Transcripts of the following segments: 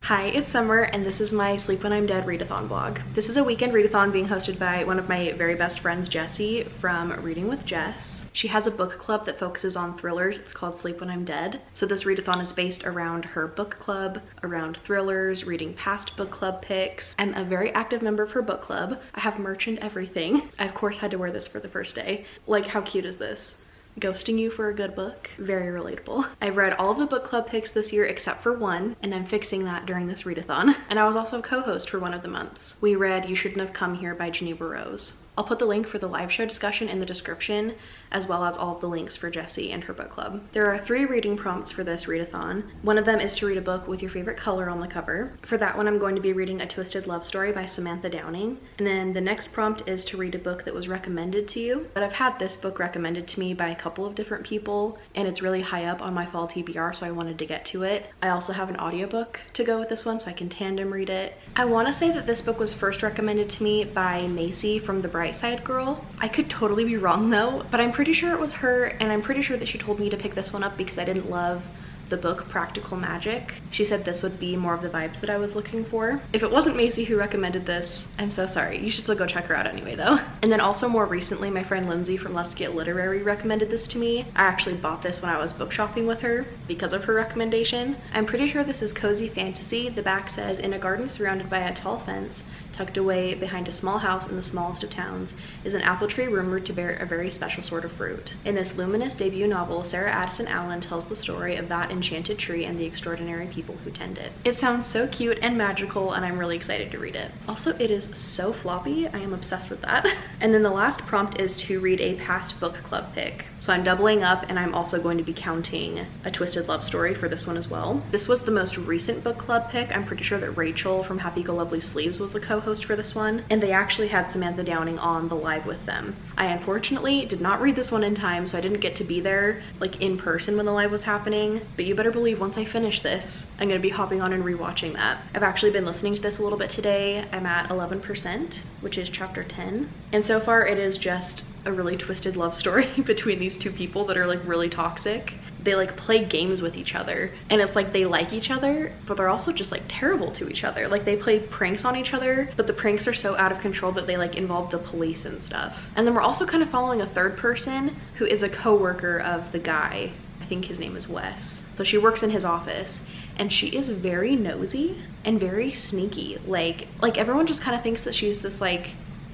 Hi, it's Summer, and this is my Sleep When I'm Dead Readathon vlog. This is a weekend readathon being hosted by one of my very best friends, Jessie, from Reading with Jess. She has a book club that focuses on thrillers. It's called Sleep When I'm Dead. So this readathon is based around her book club, around thrillers, reading past book club picks. I'm a very active member of her book club. I have merch and everything. I, of course, had to wear this for the first day. Like, how cute is this? Ghosting you for a good book. Very relatable. I've read all of the book club picks this year except for one, and I'm fixing that during this readathon. And I was also a co-host for one of the months. We read You Shouldn't Have Come Here by Geneva Rose. I'll put the link for the live show discussion in the description, as well as all of the links for Jessie and her book club. There are 3 reading prompts for this readathon. One of them is to read a book with your favorite color on the cover. For that one, I'm going to be reading A Twisted Love Story by Samantha Downing. And then the next prompt is to read a book that was recommended to you. But I've had this book recommended to me by a couple of different people, and it's really high up on my fall TBR, so I wanted to get to it. I also have an audiobook to go with this one, so I can tandem read it. I want to say that this book was first recommended to me by Macy from The Bright Side Girl. I could totally be wrong though, but I'm pretty sure it was her, and I'm pretty sure that she told me to pick this one up because I didn't love the book Practical Magic. She said this would be more of the vibes that I was looking for. If it wasn't Macy who recommended this, I'm so sorry. You should still go check her out anyway though. And then also more recently, my friend Lindsay from Let's Get Literary recommended this to me. I actually bought this when I was book shopping with her because of her recommendation. I'm pretty sure this is cozy fantasy. The back says, in a garden surrounded by a tall fence, tucked away behind a small house in the smallest of towns, is an apple tree rumored to bear a very special sort of fruit. In this luminous debut novel, Sarah Addison Allen tells the story of that enchanted tree and the extraordinary people who tend it. It sounds so cute and magical, and I'm really excited to read it. Also, it is so floppy. I am obsessed with that. And then the last prompt is to read a past book club pick. So I'm doubling up, and I'm also going to be counting A Twisted Love Story for this one as well. This was the most recent book club pick. I'm pretty sure that Rachel from Happy Go Lovely Sleeves was the co-host for this one, and they actually had Samantha Downing on the live with them. I unfortunately did not read this one in time, so I didn't get to be there like in person when the live was happening, but you better believe once I finish this, I'm gonna be hopping on and rewatching that. I've actually been listening to this a little bit today. I'm at 11%, which is chapter 10, and so far it is just a really twisted love story between these two people that are like really toxic. They like play games with each other, and it's like they like each other, but they're also just like terrible to each other. Like they play pranks on each other, but the pranks are so out of control that they like involve the police and stuff. And then we're also kind of following a third person who is a co-worker of the guy. I think his name is Wes. So she works in his office, and she is very nosy and very sneaky. Like everyone just kind of thinks that she's this like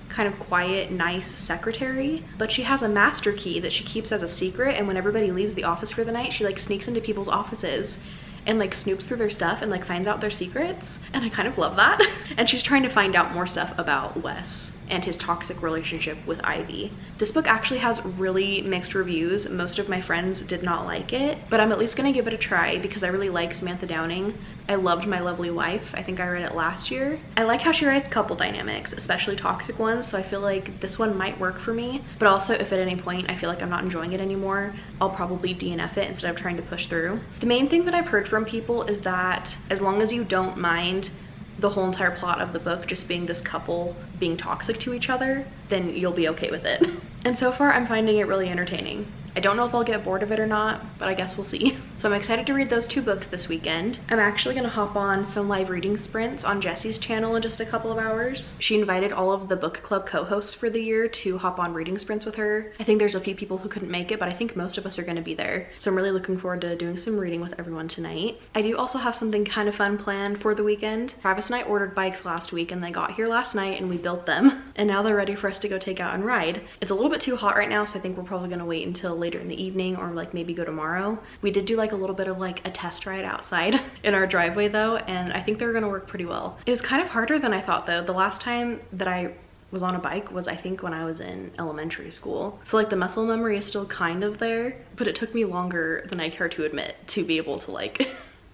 kind of quiet, nice secretary, but she has a master key that she keeps as a secret, and when everybody leaves the office for the night, she like sneaks into people's offices and like snoops through their stuff and like finds out their secrets, and I kind of love that. And she's trying to find out more stuff about Wes and his toxic relationship with Ivy. This book actually has really mixed reviews. Most of my friends did not like it, but I'm at least gonna give it a try because I really like Samantha Downing. I loved My Lovely Wife. I think I read it last year. I like how she writes couple dynamics, especially toxic ones, so I feel like this one might work for me. But also, if at any point I feel like I'm not enjoying it anymore, I'll probably DNF it instead of trying to push through. The main thing that I've heard from people is that as long as you don't mind the whole entire plot of the book just being this couple being toxic to each other, then you'll be okay with it. And so far, I'm finding it really entertaining. I don't know if I'll get bored of it or not, but I guess we'll see. So I'm excited to read those 2 books this weekend. I'm actually gonna hop on some live reading sprints on Jessie's channel in just a couple of hours. She invited all of the book club co-hosts for the year to hop on reading sprints with her. I think there's a few people who couldn't make it, but I think most of us are gonna be there. So I'm really looking forward to doing some reading with everyone tonight. I do also have something kind of fun planned for the weekend. Travis and I ordered bikes last week, and they got here last night, and we built them. And now they're ready for us to go take out and ride. It's a little bit too hot right now, so I think we're probably gonna wait until later in the evening, or like maybe go tomorrow. We did do like a little bit of like a test ride outside in our driveway though, and I think they're gonna work pretty well. It was kind of harder than I thought though. The last time that I was on a bike was I think when I was in elementary school. So like the muscle memory is still kind of there, but it took me longer than I care to admit to be able to like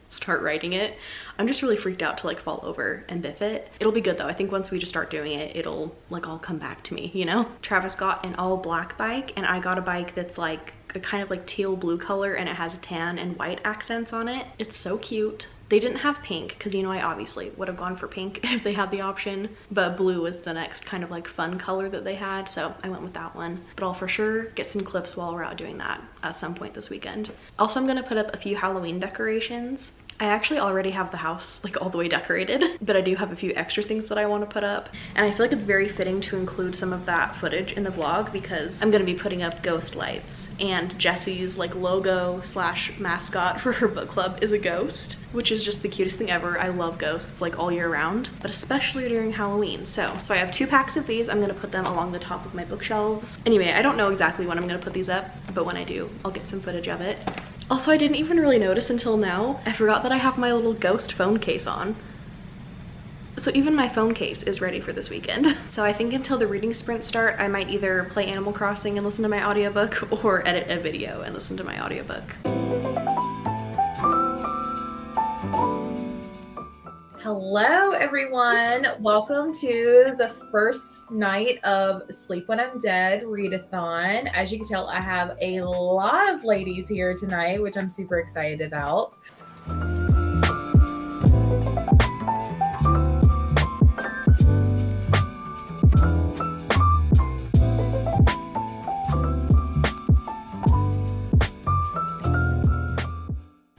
start riding it. I'm just really freaked out to like fall over and biff it. It'll be good though. I think once we just start doing it, it'll like all come back to me, you know? Travis got an all black bike, and I got a bike that's like a kind of like teal blue color, and it has tan and white accents on it. It's so cute. They didn't have pink because, you know, I obviously would have gone for pink if they had the option, but blue was the next kind of like fun color that they had, so I went with that one. But I'll for sure get some clips while we're out doing that at some point this weekend. Also, I'm gonna put up a few Halloween decorations. I actually already have the house like all the way decorated, but I do have a few extra things that I want to put up. And I feel like it's very fitting to include some of that footage in the vlog because I'm going to be putting up ghost lights, and Jessie's like logo slash mascot for her book club is a ghost, which is just the cutest thing ever. I love ghosts like all year round, but especially during Halloween. So I have 2 packs of these. I'm going to put them along the top of my bookshelves. Anyway, I don't know exactly when I'm going to put these up, but when I do, I'll get some footage of it. Also, I didn't even really notice until now. I forgot that I have my little ghost phone case on. So even my phone case is ready for this weekend. So I think until the reading sprints start, I might either play Animal Crossing and listen to my audiobook or edit a video and listen to my audiobook. Hello everyone, welcome to the first night of Sleep When I'm Dead Readathon. As you can tell, I have a lot of ladies here tonight, which I'm super excited about.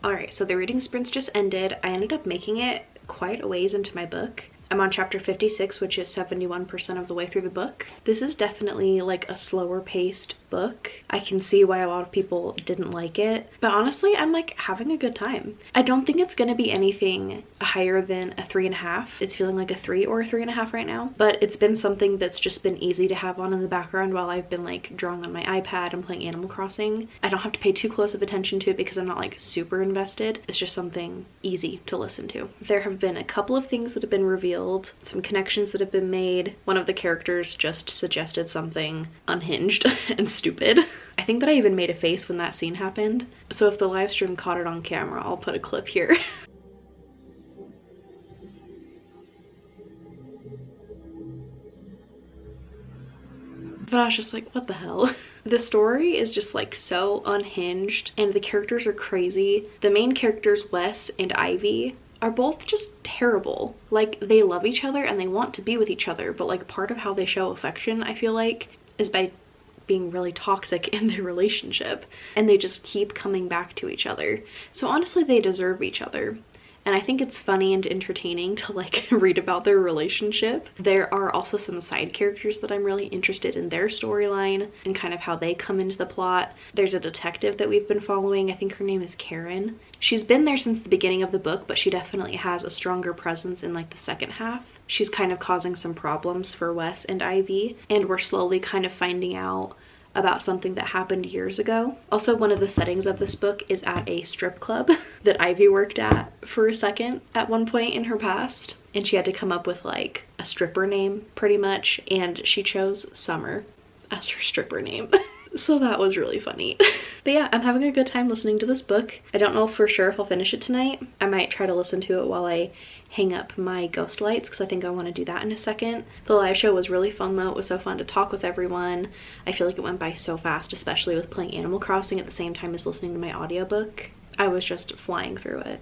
Alright, so the reading sprints just ended. I ended up making it quite a ways into my book. I'm on chapter 56, which is 71% of the way through the book. This is definitely like a slower paced book. I can see why a lot of people didn't like it, but honestly, I'm like having a good time. I don't think it's gonna be anything higher than a 3.5. It's feeling like a 3 or a 3.5 right now, but it's been something that's just been easy to have on in the background while I've been like drawing on my iPad and playing Animal Crossing. I don't have to pay too close of attention to it because I'm not like super invested. It's just something easy to listen to. There have been a couple of things that have been revealed, some connections that have been made. One of the characters just suggested something unhinged and stupid. I think that I even made a face when that scene happened. So if the live stream caught it on camera, I'll put a clip here. But I was just like, what the hell? The story is just like so unhinged and the characters are crazy. The main characters, Wes and Ivy, are both just terrible. Like, they love each other and they want to be with each other, but like part of how they show affection, I feel like, is by being really toxic in their relationship, and they just keep coming back to each other. So honestly, they deserve each other. And I think it's funny and entertaining to like read about their relationship. There are also some side characters that I'm really interested in their storyline and kind of how they come into the plot. There's a detective that we've been following. I think her name is Karen. She's been there since the beginning of the book, but she definitely has a stronger presence in like the second half. She's kind of causing some problems for Wes and Ivy, and we're slowly kind of finding out about something that happened years ago. Also, one of the settings of this book is at a strip club that Ivy worked at for a second at one point in her past, and she had to come up with like a stripper name pretty much, and she chose Summer as her stripper name. So that was really funny. But yeah, I'm having a good time listening to this book. I don't know for sure if I'll finish it tonight. I might try to listen to it while I hang up my ghost lights because I think I want to do that in a second. The live show was really fun though. It was so fun to talk with everyone. I feel like it went by so fast, especially with playing Animal Crossing at the same time as listening to my audiobook. I was just flying through it.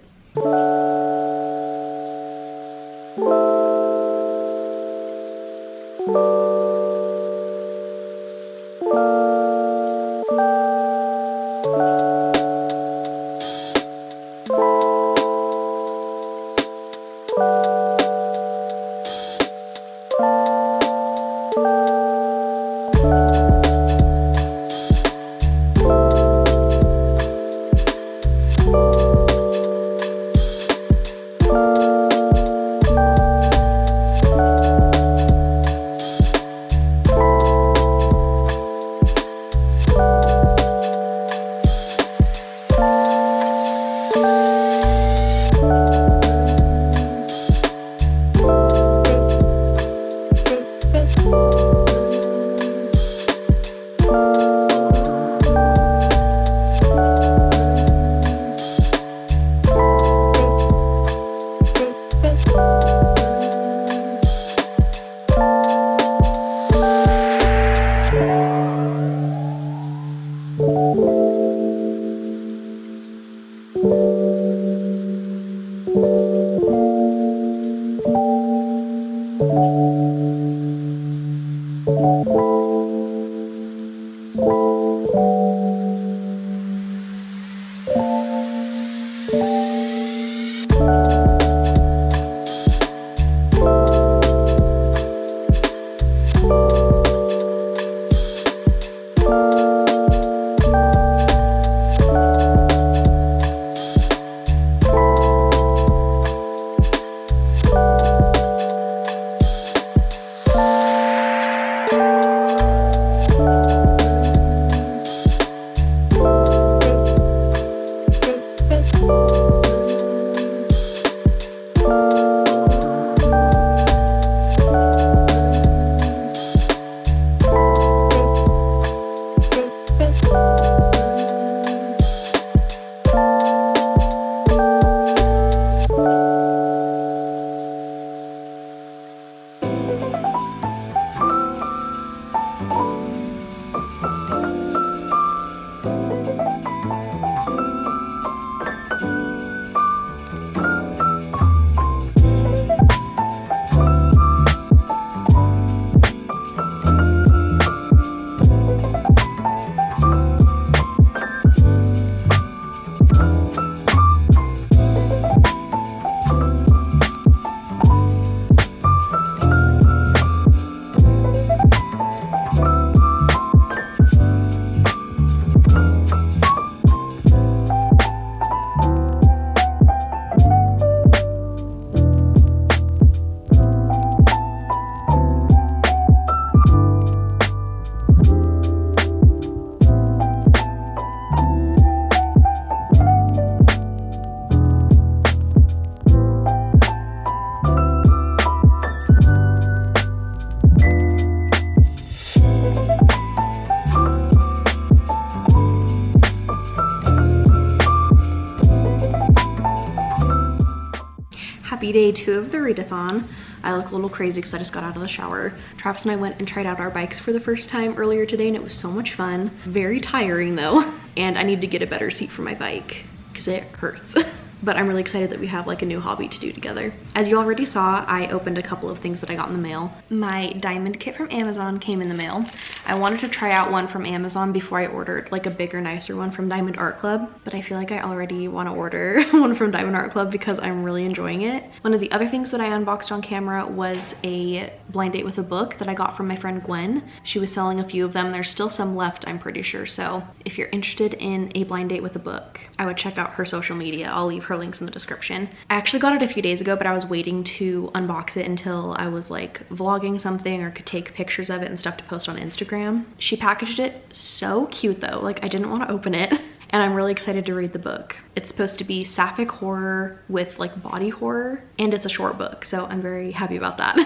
Happy day 2 of the readathon. I look a little crazy because I just got out of the shower. Travis and I went and tried out our bikes for the first time earlier today and it was so much fun. Very tiring though. And I need to get a better seat for my bike because it hurts. But I'm really excited that we have like a new hobby to do together. As you already saw, I opened a couple of things that I got in the mail. My diamond kit from Amazon came in the mail. I wanted to try out one from Amazon before I ordered like a bigger, nicer one from Diamond Art Club, but I feel like I already want to order one from Diamond Art Club because I'm really enjoying it. One of the other things that I unboxed on camera was a blind date with a book that I got from my friend Gwen. She was selling a few of them. There's still some left, I'm pretty sure. So if you're interested in a blind date with a book, I would check out her social media. I'll leave her links in the description. I actually got it a few days ago, but I was waiting to unbox it until I was like vlogging something or could take pictures of it and stuff to post on Instagram. She packaged it so cute though. Like I didn't want to open it and I'm really excited to read the book. It's supposed to be sapphic horror with like body horror and it's a short book. So I'm very happy about that.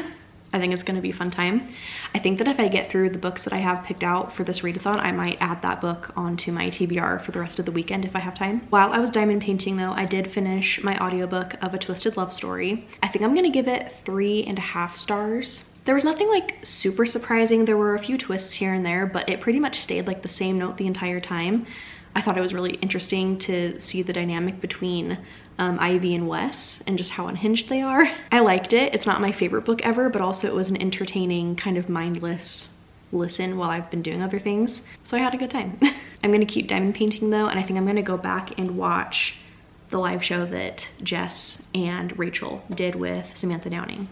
I think it's gonna be a fun time. I think that if I get through the books that I have picked out for this readathon, I might add that book onto my TBR for the rest of the weekend if I have time. While I was diamond painting though, I did finish my audiobook of A Twisted Love Story. I think I'm gonna give it 3.5 stars. There was nothing like super surprising. There were a few twists here and there, but it pretty much stayed like the same note the entire time. I thought it was really interesting to see the dynamic between Ivy and Wes and just how unhinged they are. I liked it. It's not my favorite book ever, but also it was an entertaining kind of mindless listen while I've been doing other things. So I had a good time. I'm gonna keep diamond painting though, and I think I'm gonna go back and watch the live show that Jess and Rachel did with Samantha Downing.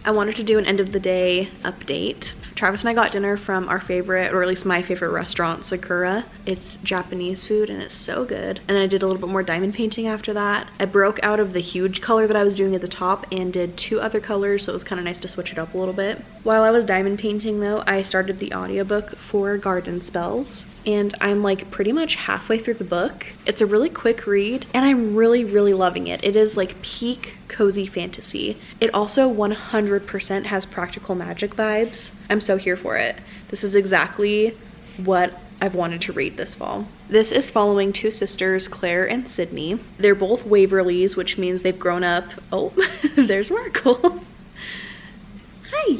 I wanted to do an end of the day update. Travis and I got dinner from our favorite, or at least my favorite restaurant, Sakura. It's Japanese food and it's so good. And then I did a little bit more diamond painting after that. I broke out of the huge color that I was doing at the top and did 2 other colors, so it was kind of nice to switch it up a little bit. While I was diamond painting though, I started the audiobook for Garden Spells. And I'm like pretty much halfway through the book. It's a really quick read and I'm really, really loving it. It is like peak cozy fantasy. It also 100% has practical magic vibes. I'm so here for it. This is exactly what I've wanted to read this fall. This is following 2 sisters, Claire and Sydney. They're both Waverleys, which means they've grown up. Oh, there's Markle. Hi.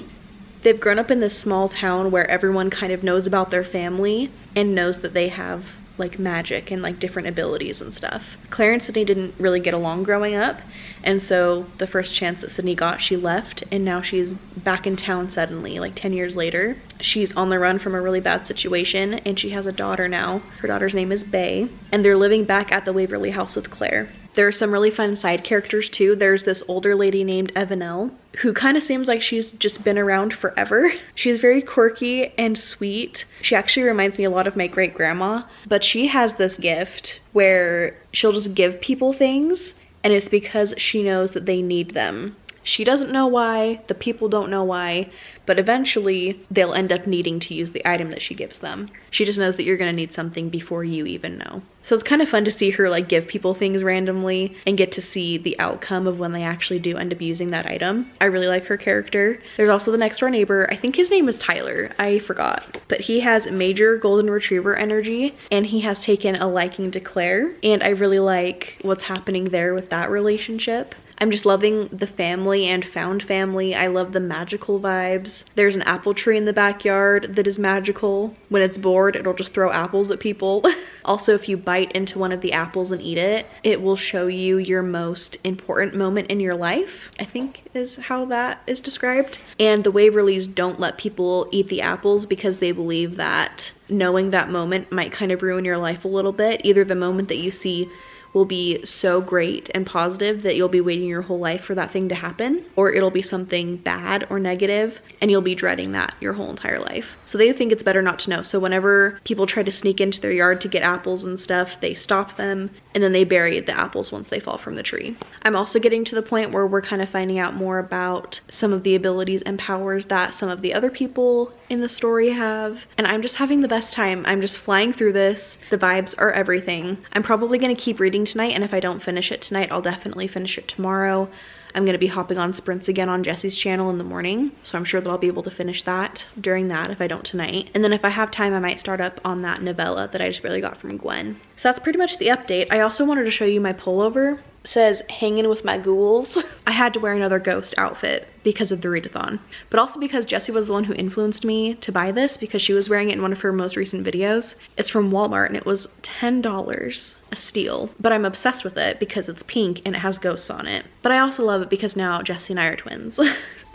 They've grown up in this small town where everyone kind of knows about their family and knows that they have like magic and like different abilities and stuff. Claire and Sydney didn't really get along growing up, and so the first chance that Sydney got, she left, and now she's back in town suddenly, like 10 years later. She's on the run from a really bad situation, and she has a daughter now. Her daughter's name is Bay, and they're living back at the Waverly house with Claire. There are some really fun side characters too. There's this older lady named Evanelle, who kind of seems like she's just been around forever. She's very quirky and sweet. She actually reminds me a lot of my great grandma, but she has this gift where she'll just give people things, and it's because she knows that they need them. She doesn't know why, the people don't know why, but eventually they'll end up needing to use the item that she gives them. She just knows that you're gonna need something before you even know. So it's kind of fun to see her like give people things randomly and get to see the outcome of when they actually do end up using that item. I really like her character. There's also the next door neighbor. I think his name is Tyler. I forgot. But he has major golden retriever energy, and he has taken a liking to Claire, and I really like what's happening there with that relationship. I'm just loving the family and found family. I love the magical vibes. There's an apple tree in the backyard that is magical. When it's bored, it'll just throw apples at people. Also, if you bite into one of the apples and eat it, it will show you your most important moment in your life, I think is how that is described. And the Waverleys don't let people eat the apples because they believe that knowing that moment might kind of ruin your life a little bit. Either the moment that you see will be so great and positive that you'll be waiting your whole life for that thing to happen, or it'll be something bad or negative and you'll be dreading that your whole entire life. So they think it's better not to know. So whenever people try to sneak into their yard to get apples and stuff, they stop them and then they bury the apples once they fall from the tree. I'm also getting to the point where we're kind of finding out more about some of the abilities and powers that some of the other people in the story have, and I'm just having the best time. I'm just flying through this. The vibes are everything. I'm probably gonna keep reading tonight, and if I don't finish it tonight, I'll definitely finish it tomorrow. I'm gonna be hopping on sprints again on Jessie's channel in the morning, so I'm sure that I'll be able to finish that during that if I don't tonight. And then if I have time, I might start up on that novella that I just really got from Gwen. So that's pretty much the update. I also wanted to show you my pullover. It says, hanging with my ghouls. I had to wear another ghost outfit because of the readathon, but also because Jessie was the one who influenced me to buy this because she was wearing it in one of her most recent videos. It's from Walmart and it was $10, a steal, but I'm obsessed with it because it's pink and it has ghosts on it. But I also love it because now Jessie and I are twins.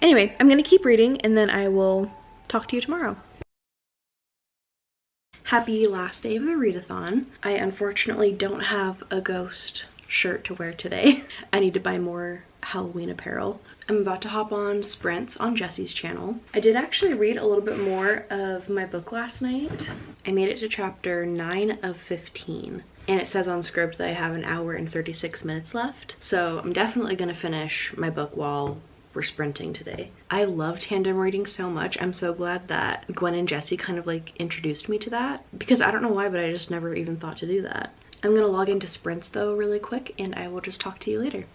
Anyway, I'm gonna keep reading and then I will talk to you tomorrow. Happy last day of the readathon. I unfortunately don't have a ghost shirt to wear today. I need to buy more Halloween apparel. I'm about to hop on sprints on Jessie's channel. I did actually read a little bit more of my book last night. I made it to chapter 9 of 15. And it says on script that I have an hour and 36 minutes left. So I'm definitely gonna finish my book while we're sprinting today. I love tandem reading so much. I'm so glad that Gwen and Jessie kind of like introduced me to that, because I don't know why, but I just never even thought to do that. I'm gonna log into sprints though really quick and I will just talk to you later.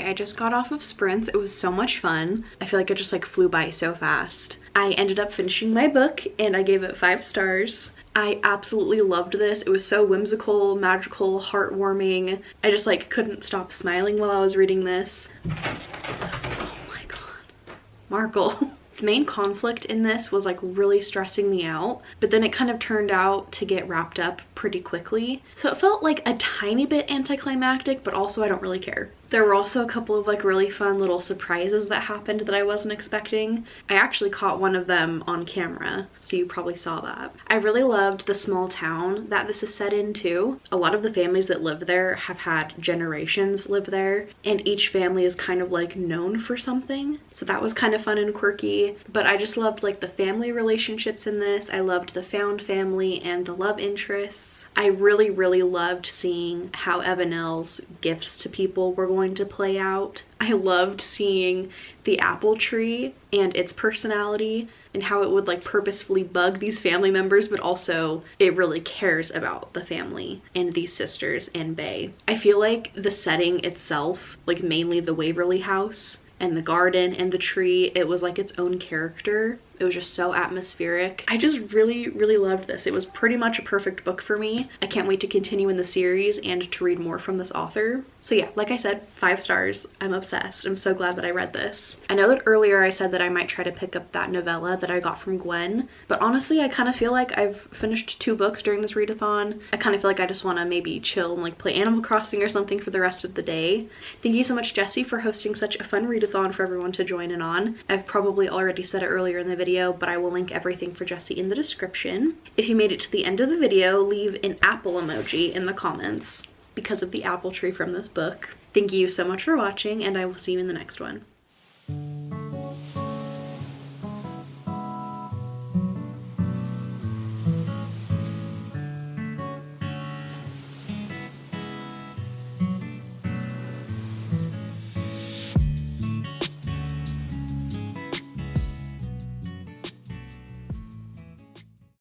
I just got off of sprints. It was so much fun. I feel like it just like flew by so fast. I ended up finishing my book and I gave it 5 stars. I absolutely loved this. It was so whimsical, magical, heartwarming. I just like couldn't stop smiling while I was reading this. Oh my god. Markle. The main conflict in this was like really stressing me out, but then it kind of turned out to get wrapped up pretty quickly. So it felt like a tiny bit anticlimactic, but also I don't really care. There were also a couple of like really fun little surprises that happened that I wasn't expecting. I actually caught one of them on camera, so you probably saw that. I really loved the small town that this is set in too. A lot of the families that live there have had generations live there, and each family is kind of like known for something. So that was kind of fun and quirky, but I just loved like the family relationships in this. I loved the found family and the love interests. I really, really loved seeing how Evanelle's gifts to people were going to play out. I loved seeing the apple tree and its personality. and how it would like purposefully bug these family members, but also it really cares about the family and these sisters and Bae. I feel like the setting itself, like mainly the Waverly house and the garden and the tree, it was like its own character. It was just so atmospheric. I just really, really loved this. It was pretty much a perfect book for me. I can't wait to continue in the series and to read more from this author. So yeah, like I said, 5 stars. I'm obsessed. I'm so glad that I read this. I know that earlier I said that I might try to pick up that novella that I got from Gwen, but honestly, I kind of feel like I've finished 2 books during this readathon. I kind of feel like I just want to maybe chill and like play Animal Crossing or something for the rest of the day. Thank you so much, Jessie, for hosting such a fun readathon for everyone to join in on. I've probably already said it earlier in the video, but I will link everything for Jessie in the description. If you made it to the end of the video, leave an apple emoji in the comments because of the apple tree from this book. Thank you so much for watching, and I will see you in the next one.